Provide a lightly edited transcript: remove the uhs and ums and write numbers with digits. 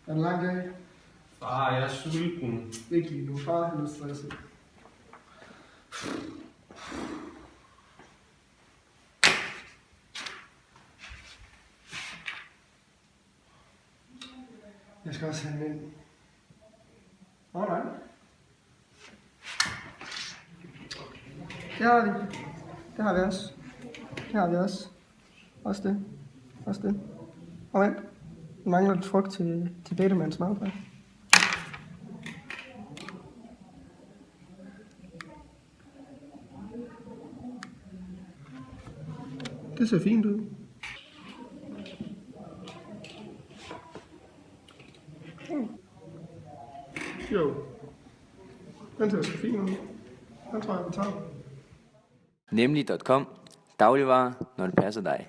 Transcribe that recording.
Er det en lang dag? Far, jeg er sulten. Ikke lige nu. Far er lidt stresset. Jeg skal også have en ind. Nej. Det har vi. Det har vi også. Det har vi også. Også det. Og vent. Vi mangler lidt frugt til Betemans madpakke. Det ser fint ud. Jo. Den ser så fint ud. Den tror jeg, vi tager. Nemlig.com. Dagligvarer, når det passer dig.